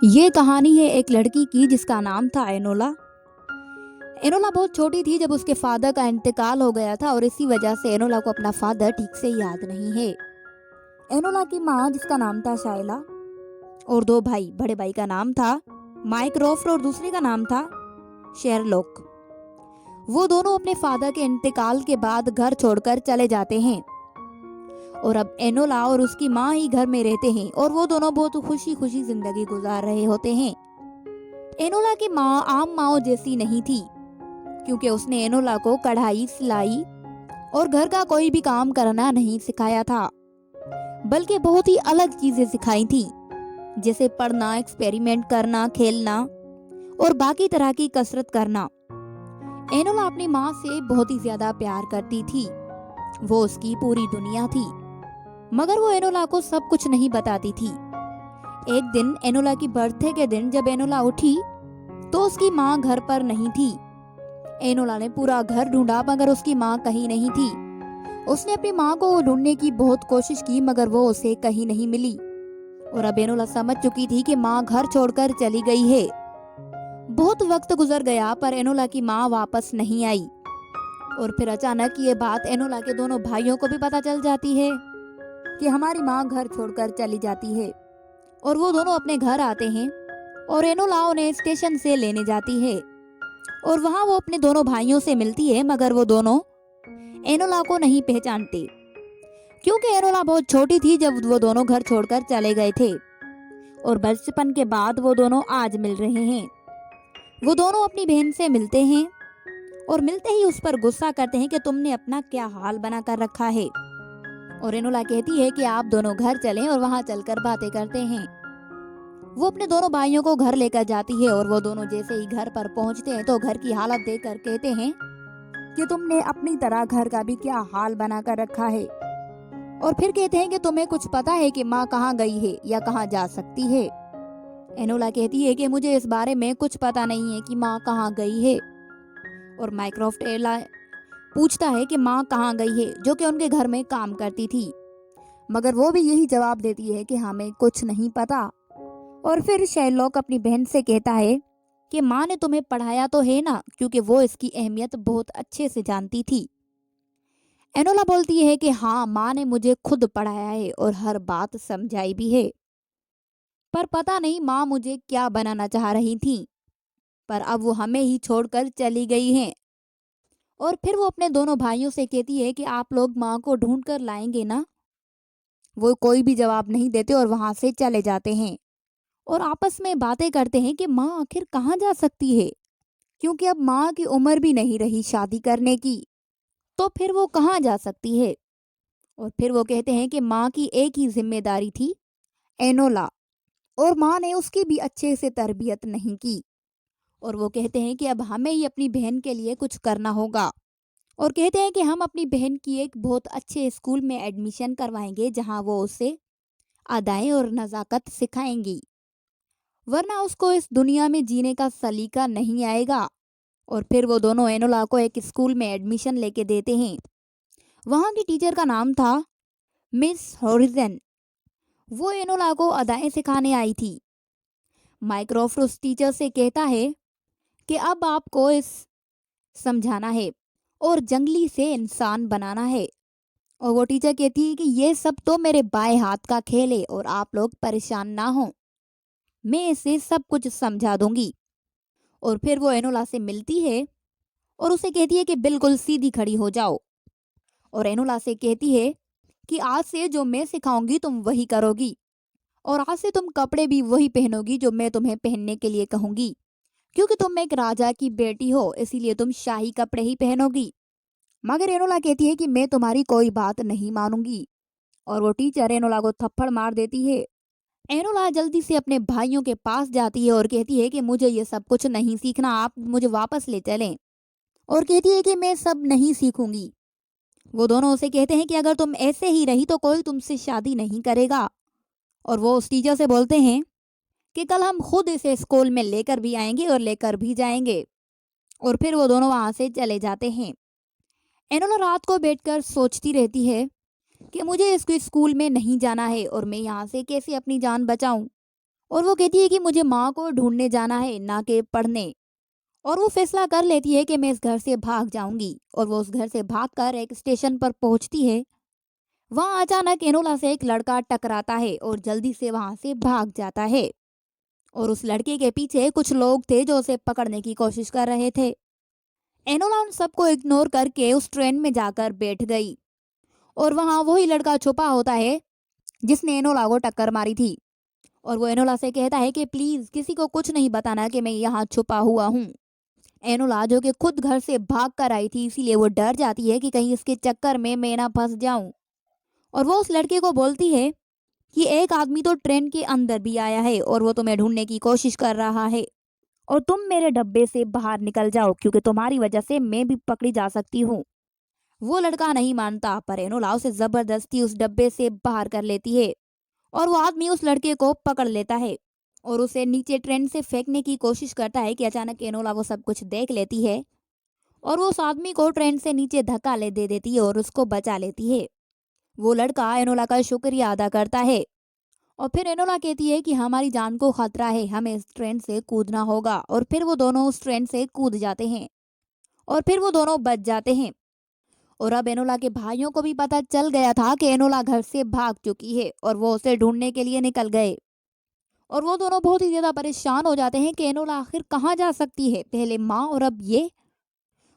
ये कहानी है एक लड़की की जिसका नाम था एनोला। एनोला बहुत छोटी थी जब उसके फादर का इंतकाल हो गया था और इसी वजह से एनोला को अपना फादर ठीक से याद नहीं है। एनोला की माँ जिसका नाम था शायला और दो भाई, बड़े भाई का नाम था माइक्रोफ्ट और दूसरे का नाम था शेरलॉक। वो दोनों अपने फादर के इंतकाल के बाद घर छोड़कर चले जाते हैं और अब एनोला और उसकी माँ ही घर में रहते हैं और वो दोनों बहुत खुशी खुशी जिंदगी गुजार रहे होते हैं। एनोला की माँ आम माँ जैसी नहीं थी क्योंकि उसने एनोला को कढ़ाई, सिलाई और घर का कोई भी काम करना नहीं सिखाया था, बल्कि बहुत ही अलग चीजें सिखाई थी, जैसे पढ़ना, एक्सपेरिमेंट करना, खेलना और बाकी तरह की कसरत करना। एनोला अपनी माँ से बहुत ही ज्यादा प्यार करती थी। वो उसकी पूरी दुनिया थी, मगर वो एनोला को सब कुछ नहीं बताती थी। एक दिन एनोला की बर्थडे के दिन जब एनोला उठी तो उसकी माँ घर पर नहीं थी। एनोला ने पूरा घर ढूंढा मगर उसकी माँ कहीं नहीं थी। उसने अपनी माँ को ढूंढने की बहुत कोशिश की मगर वो उसे कहीं नहीं मिली और अब एनोला समझ चुकी थी कि माँ घर छोड़कर चली गई है। बहुत वक्त गुजर गया पर एनोला की माँ वापस नहीं आई और फिर अचानक ये बात एनोला के दोनों भाइयों को भी पता चल जाती है कि हमारी माँ घर छोड़कर चली जाती है। और वो दोनों अपने घर आते हैं और एनोला उन्हें स्टेशन से लेने जाती है और वहाँ वो अपने दोनों भाइयों से मिलती है, मगर वो दोनों एनोला को नहीं पहचानते क्योंकि एनोला बहुत छोटी थी जब वो दोनों घर छोड़कर चले गए थे और बचपन के बाद वो दोनों आज मिल रहे हैं। वो दोनों अपनी बहन से मिलते हैं और मिलते ही उस पर गुस्सा करते हैं कि तुमने अपना क्या हाल बना कर रखा है। और एनोला कहती है कि आप दोनों घर चलें और वहाँ चलकर बातें करते हैं। वो अपने दोनों भाइयों को घर लेकर जाती है और वो दोनों जैसे ही घर पर पहुंचते हैं तो घर की हालत देखकर कहते हैं कि तुमने अपनी तरह घर का भी क्या हाल बना कर रखा है। और फिर कहते हैं कि तुम्हें कुछ पता है कि माँ कहाँ गई है या कहाँ जा सकती है। एनोला कहती है कि मुझे इस बारे में कुछ पता नहीं है कि माँ कहाँ गई है। और माइक्रोफ्ट एला पूछता है कि माँ कहाँ गई है, जो कि उनके घर में काम करती थी, मगर वो भी यही जवाब देती है कि हमें कुछ नहीं पता। और फिर शेरलॉक अपनी बहन से कहता है कि माँ ने तुम्हें पढ़ाया तो है ना, क्योंकि वो इसकी अहमियत बहुत अच्छे से जानती थी। एनोला बोलती है कि हाँ, माँ ने मुझे खुद पढ़ाया है और हर बात समझाई भी है, पर पता नहीं माँ मुझे क्या बनाना चाह रही थी, पर अब वो हमें ही छोड़कर चली गई हैं। और फिर वो अपने दोनों भाइयों से कहती है कि आप लोग माँ को ढूंढ कर लाएंगे ना। वो कोई भी जवाब नहीं देते और वहां से चले जाते हैं और आपस में बातें करते हैं कि माँ आखिर कहाँ जा सकती है, क्योंकि अब माँ की उम्र भी नहीं रही शादी करने की, तो फिर वो कहाँ जा सकती है। और फिर वो कहते हैं कि माँ की एक ही जिम्मेदारी थी, एनोला, और माँ ने उसकी भी अच्छे से तरबियत नहीं की। और वो कहते हैं कि अब हमें ही अपनी बहन के लिए कुछ करना होगा और कहते हैं कि हम अपनी बहन की एक बहुत अच्छे स्कूल में एडमिशन करवाएंगे जहाँ वो उसे अदाएं और नज़ाकत सिखाएंगी, वरना उसको इस दुनिया में जीने का सलीका नहीं आएगा। और फिर वो दोनों एनोला को एक स्कूल में एडमिशन लेके देते हैं। वहाँ की टीचर का नाम था मिस हॉरिजन। वो एनोला को अदाएं सिखाने आई थी। माइक्रोफ्ट उस टीचर से कहता है कि अब आपको इस समझाना है और जंगली से इंसान बनाना है। और वो टीचर कहती है कि ये सब तो मेरे बाएं हाथ का खेल है और आप लोग परेशान ना हो, मैं इसे सब कुछ समझा दूंगी। और फिर वो एनोला से मिलती है और उसे कहती है कि बिल्कुल सीधी खड़ी हो जाओ। और एनोला से कहती है कि आज से जो मैं सिखाऊंगी तुम वही करोगी और आज से तुम कपड़े भी वही पहनोगी जो मैं तुम्हें पहनने के लिए कहूंगी, क्योंकि तुम एक राजा की बेटी हो इसीलिए तुम शाही कपड़े ही पहनोगी। मगर एनोला कहती है कि मैं तुम्हारी कोई बात नहीं मानूंगी और वो टीचर एनोला को थप्पड़ मार देती है। एनोला जल्दी से अपने भाइयों के पास जाती है और कहती है कि मुझे ये सब कुछ नहीं सीखना, आप मुझे वापस ले चलें। और कहती है कि मैं सब नहीं सीखूंगी। वो दोनों उसे कहते हैं कि अगर तुम ऐसे ही रही तो कोई तुमसे शादी नहीं करेगा। और वो उस टीचर से बोलते हैं कि कल हम खुद इसे स्कूल में लेकर भी आएंगे और लेकर भी जाएंगे। और फिर वो दोनों वहां से चले जाते हैं। एनोला रात को बैठकर सोचती रहती है कि मुझे इसको स्कूल में नहीं जाना है और मैं यहाँ से कैसे अपनी जान बचाऊं। اور وہ کہتی ہے کہ مجھے ماں کو ڈھونڈنے جانا ہے نہ کہ پڑھنے، اور وہ فیصلہ کر لیتی ہے کہ میں اس گھر سے بھاگ جاؤں گی، اور وہ اس گھر سے بھاگ کر ایک اسٹیشن پر پہنچتی ہے۔ وہاں اچانک اینولا سے ایک لڑکا ٹکراتا ہے اور جلدی سے وہاں سے بھاگ جاتا ہے، اور اس لڑکے کے پیچھے کچھ لوگ تھے جو اسے پکڑنے کی کوشش کر رہے تھے۔ اینولا ان سب کو اگنور کر کے اس ٹرین میں جا کر بیٹھ گئی، اور وہاں وہی لڑکا چھپا ہوتا ہے جس نے اینولا کو ٹکر ماری تھی، اور وہ اینولا سے کہتا ہے کہ پلیز کسی کو کچھ نہیں بتانا کہ میں یہاں چھپا ہوا ہوں۔ اینولا جو کہ خود گھر سے بھاگ کر آئی تھی، اسی لیے وہ ڈر جاتی ہے کہ کہیں اس کے چکر میں نہ پھنس جاؤں، اور وہ اس لڑکے کو بولتی ہے کہ ایک آدمی تو ٹرین کے اندر بھی آیا ہے اور وہ تمہیں ڈھونڈنے کی کوشش کر رہا ہے، اور تم میرے ڈبے سے باہر نکل جاؤ کیونکہ تمہاری وجہ سے میں بھی پکڑی جا سکتی ہوں۔ وہ لڑکا نہیں مانتا، پر اینولا اسے زبردستی اس ڈبے سے باہر کر لیتی ہے، اور وہ آدمی اس لڑکے کو پکڑ لیتا ہے اور اسے نیچے ٹرین سے پھینکنے کی کوشش کرتا ہے کہ اچانک اینولا وہ سب کچھ دیکھ لیتی ہے، اور وہ اس آدمی کو ٹرین سے نیچے دھکا دے دیتی ہے اور اس کو بچا لیتی ہے۔ وہ لڑکا اینولا کا شکریہ ادا کرتا ہے، اور پھر اینولا کہتی ہے کہ ہماری جان کو خطرہ ہے، ہمیں اس ٹرین سے کودنا ہوگا، اور پھر وہ دونوں اس ٹرین سے کود جاتے ہیں، اور پھر وہ دونوں بچ جاتے ہیں۔ اور اب اینولا کے بھائیوں کو بھی پتا چل گیا تھا کہ اینولا گھر سے بھاگ چکی ہے، اور وہ اسے ڈھونڈنے کے لیے نکل گئے، اور وہ دونوں بہت ہی زیادہ پریشان ہو جاتے ہیں کہ اینولا آخر کہاں جا سکتی ہے، پہلے ماں اور اب یہ۔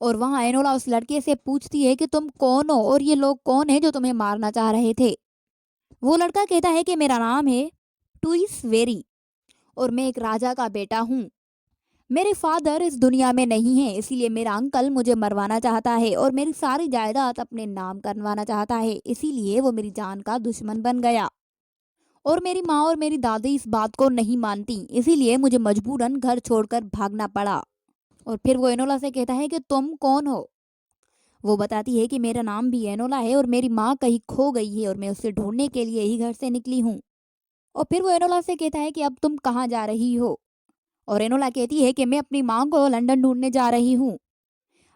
اور وہاں اینولا اس لڑکے سے پوچھتی ہے کہ تم کون ہو اور یہ لوگ کون ہیں جو تمہیں مارنا چاہ رہے تھے۔ وہ لڑکا کہتا ہے کہ میرا نام ہے ٹوئس ویری، اور میں ایک راجا کا بیٹا ہوں، میرے فادر اس دنیا میں نہیں ہیں، اسی لیے میرا انکل مجھے مروانا چاہتا ہے اور میری ساری جائیداد اپنے نام کروانا چاہتا ہے، اسی لیے وہ میری جان کا دشمن بن گیا، اور میری ماں اور میری دادی اس بات کو نہیں مانتی، اسی لیے مجھے مجبوراً گھر چھوڑ کر بھاگنا پڑا۔ اور پھر وہ اینولا سے کہتا ہے کہ تم کون ہو؟ وہ بتاتی ہے کہ میرا نام بھی اینولا ہے اور میری ماں کہیں کھو گئی ہے اور میں اسے ڈھونڈنے کے لیے ہی گھر سے نکلی ہوں۔ اور پھر وہ اینولا سے کہتا ہے کہ اب تم کہاں جا رہی ہو؟ اور اینولا کہتی ہے کہ میں اپنی ماں کو لنڈن ڈھونڈنے جا رہی ہوں۔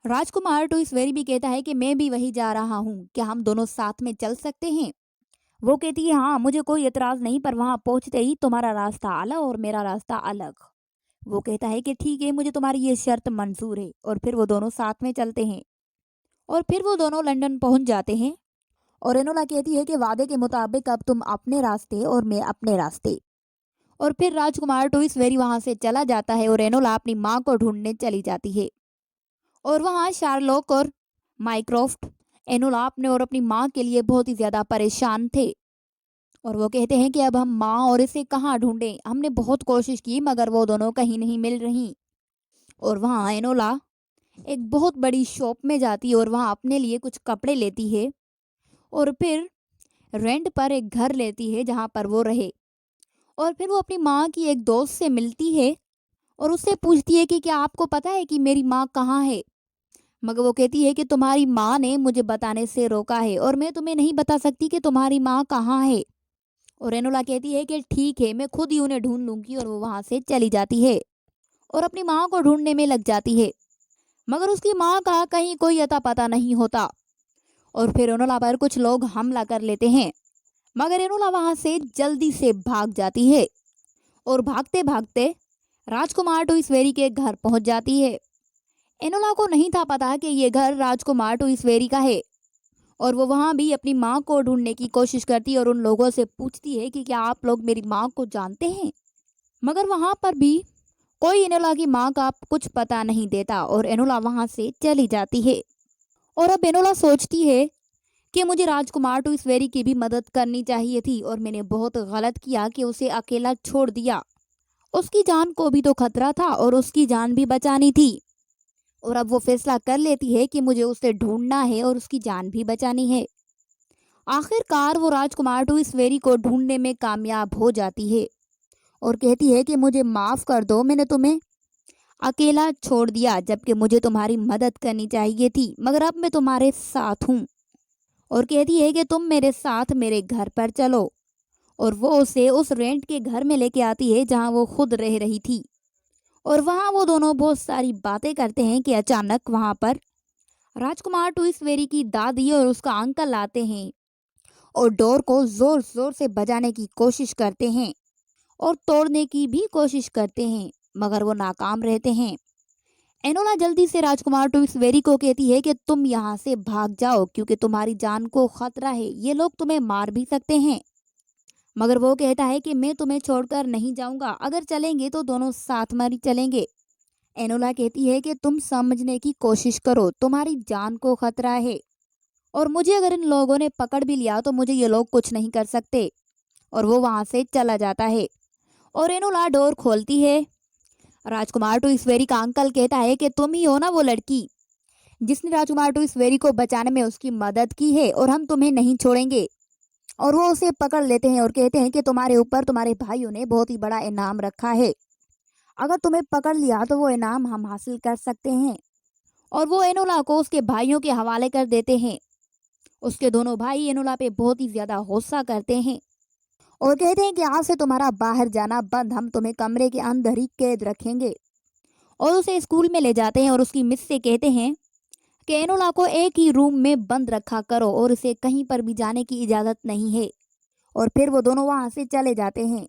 راجکمار ٹوئس ویری بھی کہتا ہے کہ میں بھی وہی جا رہا ہوں، کیا ہم دونوں ساتھ میں چل سکتے ہیں؟ وہ کہتی ہے ہاں مجھے کوئی اعتراض نہیں، پر وہاں پہنچتے ہی تمہارا راستہ الگ اور میرا راستہ الگ۔ وہ کہتا ہے کہ ٹھیک ہے، مجھے تمہاری یہ شرط منظور ہے، اور پھر وہ دونوں ساتھ میں چلتے ہیں، اور پھر وہ دونوں لنڈن پہنچ جاتے ہیں، اور اینولا کہتی ہے کہ وعدے کے مطابق اب تم اپنے راستے اور میں اپنے راستے۔ اور پھر راجکمار ٹوئس ویری وہاں سے چلا جاتا ہے اور اینولا اپنی ماں کو ڈھونڈنے چلی جاتی ہے، اور وہاں شارلوک اور مائکروفٹ اینولا اپنے اور اپنی ماں کے لیے بہت ہی زیادہ پریشان تھے، اور وہ کہتے ہیں کہ اب ہم ماں اور اسے کہاں ڈھونڈیں، ہم نے بہت کوشش کی مگر وہ دونوں کہیں نہیں مل رہی۔ اور وہاں اینولا ایک بہت بڑی شاپ میں جاتی ہے اور وہاں اپنے لیے کچھ کپڑے لیتی ہے، اور پھر رینٹ پر ایک گھر لیتی ہے جہاں پر وہ رہے، اور پھر وہ اپنی ماں کی ایک دوست سے ملتی ہے اور اس سے پوچھتی ہے کہ کیا آپ کو پتا ہے کہ میری ماں کہاں ہے؟ مگر وہ کہتی ہے کہ تمہاری ماں نے مجھے بتانے سے روکا ہے اور میں تمہیں نہیں بتا سکتی کہ تمہاری ماں کہاں ہے۔ اور اینولا کہتی ہے کہ ٹھیک ہے، میں خود ہی انہیں ڈھونڈ لوں گی، اور وہ وہاں سے چلی جاتی ہے اور اپنی ماں کو ڈھونڈنے میں لگ جاتی ہے، مگر اس کی ماں کا کہیں کوئی اتا پتا نہیں ہوتا، اور پھر اینولا پر کچھ لوگ حملہ کر لیتے ہیں، مگر اینولا وہاں سے جلدی سے بھاگ جاتی ہے، اور بھاگتے بھاگتے راجکمار ٹوئس ویری کے گھر پہنچ جاتی ہے۔ اینولا کو نہیں تھا پتا کہ یہ گھر راجکمار ٹوئس ویری کا ہے، اور وہ وہاں بھی اپنی ماں کو ڈھونڈنے کی کوشش کرتی ہے اور ان لوگوں سے پوچھتی ہے کہ کیا آپ لوگ میری ماں کو جانتے ہیں، مگر وہاں پر بھی کوئی اینولا کی ماں کا کچھ پتا نہیں دیتا، اور اینولا وہاں سے چلی جاتی ہے۔ اور اب اینولا سوچتی ہے کہ مجھے راجکمار ٹوئس ویری کی بھی مدد کرنی چاہیے تھی، اور میں نے بہت غلط کیا کہ اسے اکیلا چھوڑ دیا، اس کی جان کو بھی تو خطرہ تھا اور اس کی جان بھی بچانی تھی، اور اب وہ فیصلہ کر لیتی ہے کہ مجھے اسے ڈھونڈنا ہے اور اس کی جان بھی بچانی ہے۔ آخر کار وہ راجکمار ٹوئس ویری کو ڈھونڈنے میں کامیاب ہو جاتی ہے اور کہتی ہے کہ مجھے معاف کر دو، میں نے تمہیں اکیلا چھوڑ دیا جبکہ مجھے تمہاری مدد کرنی چاہیے تھی، مگر اب میں تمہارے ساتھ ہوں، اور کہتی ہے کہ تم میرے ساتھ میرے گھر پر چلو، اور وہ اسے اس رینٹ کے گھر میں لے کے آتی ہے جہاں وہ خود رہ رہی تھی، اور وہاں وہ دونوں بہت ساری باتیں کرتے ہیں کہ اچانک وہاں پر راجکمار ٹوئس ویری کی دادی اور اس کا انکل آتے ہیں اور ڈور کو زور زور سے بجانے کی کوشش کرتے ہیں، और तोड़ने की भी कोशिश करते हैं, मगर वो नाकाम रहते हैं। एनोला जल्दी से राजकुमार ट्विक्सबेरी को कहती है कि तुम यहाँ से भाग जाओ क्योंकि तुम्हारी जान को खतरा है, ये लोग तुम्हें मार भी सकते हैं। मगर वो कहता है कि मैं तुम्हें छोड़कर नहीं जाऊंगा, अगर चलेंगे तो दोनों साथ मर चलेंगे। एनोला कहती है कि तुम समझने की कोशिश करो, तुम्हारी जान को खतरा है और मुझे अगर इन लोगों ने पकड़ भी लिया तो मुझे ये लोग कुछ नहीं कर सकते। और वो वहाँ से चला जाता है और एनोला डोर खोलती है। राजकुमार ट्विक्सबेरी का अंकल कहता है कि तुम ही हो ना वो लड़की जिसने राजकुमार ट्विक्सबेरी को बचाने में उसकी मदद की है और हम तुम्हें नहीं छोड़ेंगे। और वो उसे पकड़ लेते हैं और कहते हैं कि तुम्हारे ऊपर तुम्हारे भाइयों ने बहुत ही बड़ा इनाम रखा है, अगर तुम्हें पकड़ लिया तो वो इनाम हम हासिल कर सकते हैं। और वो एनोला को उसके भाइयों के हवाले कर देते हैं। उसके दोनों भाई एनोला पे बहुत ही ज्यादा गुस्सा करते हैं और कहते हैं कि आज से तुम्हारा बाहर जाना बंद, हम तुम्हें कमरे के अंदर ही कैद रखेंगे। और उसे स्कूल में ले जाते हैं और उसकी मिस से कहते हैं कि एनोला को एक ही रूम में बंद रखा करो और इसे कहीं पर भी जाने की इजाज़त नहीं है। और फिर वो दोनों वहाँ से चले जाते हैं।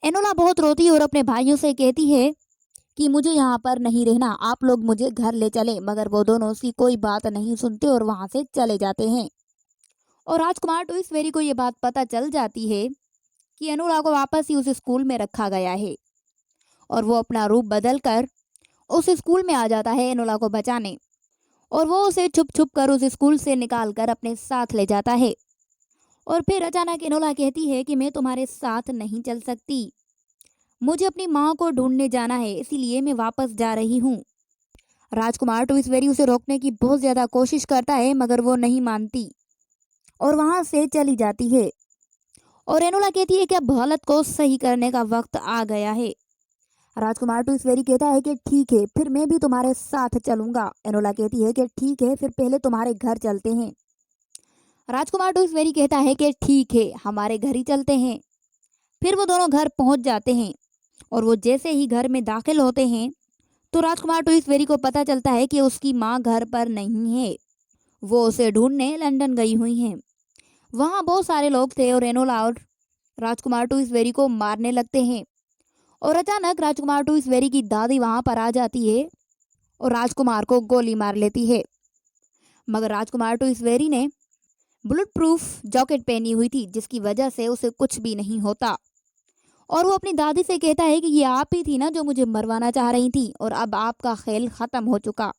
एनोला बहुत रोती है और अपने भाइयों से कहती है कि मुझे यहाँ पर नहीं रहना, आप लोग मुझे घर ले चले, मगर वो दोनों उसकी कोई बात नहीं सुनते और वहाँ से चले जाते हैं। और राजकुमार ट्विक्सबेरी को ये बात पता चल जाती है कि एनोला को वापस ही उस स्कूल में रखा गया है और वो अपना रूप बदल कर उस स्कूल में आ जाता है एनोला को बचाने। और वो उसे छुप छुप कर उस स्कूल से निकाल कर अपने साथ ले जाता है। और फिर अचानक एनोला कहती है कि मैं तुम्हारे साथ नहीं चल सकती, मुझे अपनी माँ को ढूंढने जाना है, इसीलिए मैं वापस जा रही हूँ। राजकुमार ट्विक्सबेरी उसे रोकने की बहुत ज़्यादा कोशिश करता है मगर वो नहीं मानती और वहाँ से चली जाती है। और एनोला कहती है कि अब हालत को सही करने का वक्त आ गया है। राजकुमार ट्विक्सबेरी कहता है कि ठीक है, फिर मैं भी तुम्हारे साथ चलूंगा। एनोला कहती है कि ठीक है, फिर पहले तुम्हारे घर चलते हैं। राजकुमार ट्विक्सबेरी कहता है कि ठीक है, हमारे घर ही चलते हैं। फिर वो दोनों घर पहुंच जाते हैं और वो जैसे ही घर में दाखिल होते हैं तो राजकुमार ट्विक्सबेरी को पता चलता है कि उसकी माँ घर पर नहीं है, वो उसे ढूंढने लंदन गई हुई हैं। वहाँ बहुत सारे लोग थे और एनोला और राजकुमार ट्विक्सबेरी को मारने लगते हैं। और अचानक राजकुमार ट्विक्सबेरी की दादी वहाँ पर आ जाती है और राजकुमार को गोली मार लेती है। मगर राजकुमार ट्विक्सबेरी ने बुलेट प्रूफ जैकेट पहनी हुई थी जिसकी वजह से उसे कुछ भी नहीं होता। और वो अपनी दादी से कहता है कि ये आप ही थी ना जो मुझे मरवाना चाह रही थी और अब आपका खेल ख़त्म हो चुका।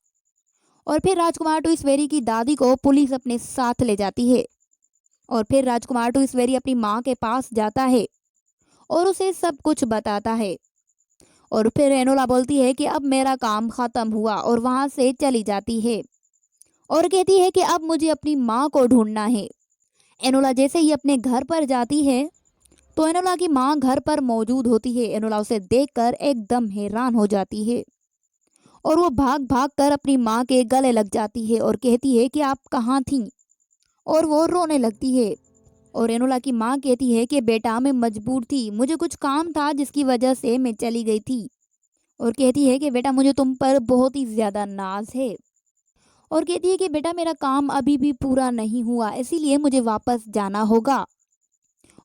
और फिर राजकुमार ट्विक्सबेरी की दादी को पुलिस अपने साथ ले जाती है और फिर राजकुमार ट्विक्सबेरी अपनी माँ के पास जाता है और उसे सब कुछ बताता है। और फिर एनोला बोलती है कि अब मेरा काम ख़त्म हुआ और वहाँ से चली जाती है और कहती है कि अब मुझे अपनी माँ को ढूंढना है। एनोला जैसे ही अपने घर पर जाती है तो एनोला की माँ घर पर मौजूद होती है। एनोला उसे देखकर एकदम हैरान हो जाती है और वो भाग भाग कर अपनी माँ के गले लग जाती है और कहती है कि आप कहाँ थीं। और वो रोने लगती है और एनोला की माँ कहती है कि बेटा मैं मजबूर थी, मुझे कुछ काम था जिसकी वजह से मैं चली गई थी। और कहती है कि बेटा मुझे तुम पर बहुत ही ज़्यादा नाज है। और कहती है कि बेटा मेरा काम अभी भी पूरा नहीं हुआ, इसीलिए मुझे वापस जाना होगा।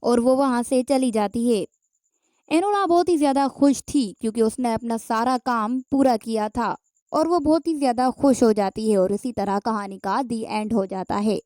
और वो वहाँ से चली जाती है। एनोला बहुत ही ज़्यादा खुश थी क्योंकि उसने अपना सारा काम पूरा किया था और वो बहुत ही ज़्यादा खुश हो जाती है और इसी तरह कहानी का दी एंड हो जाता है।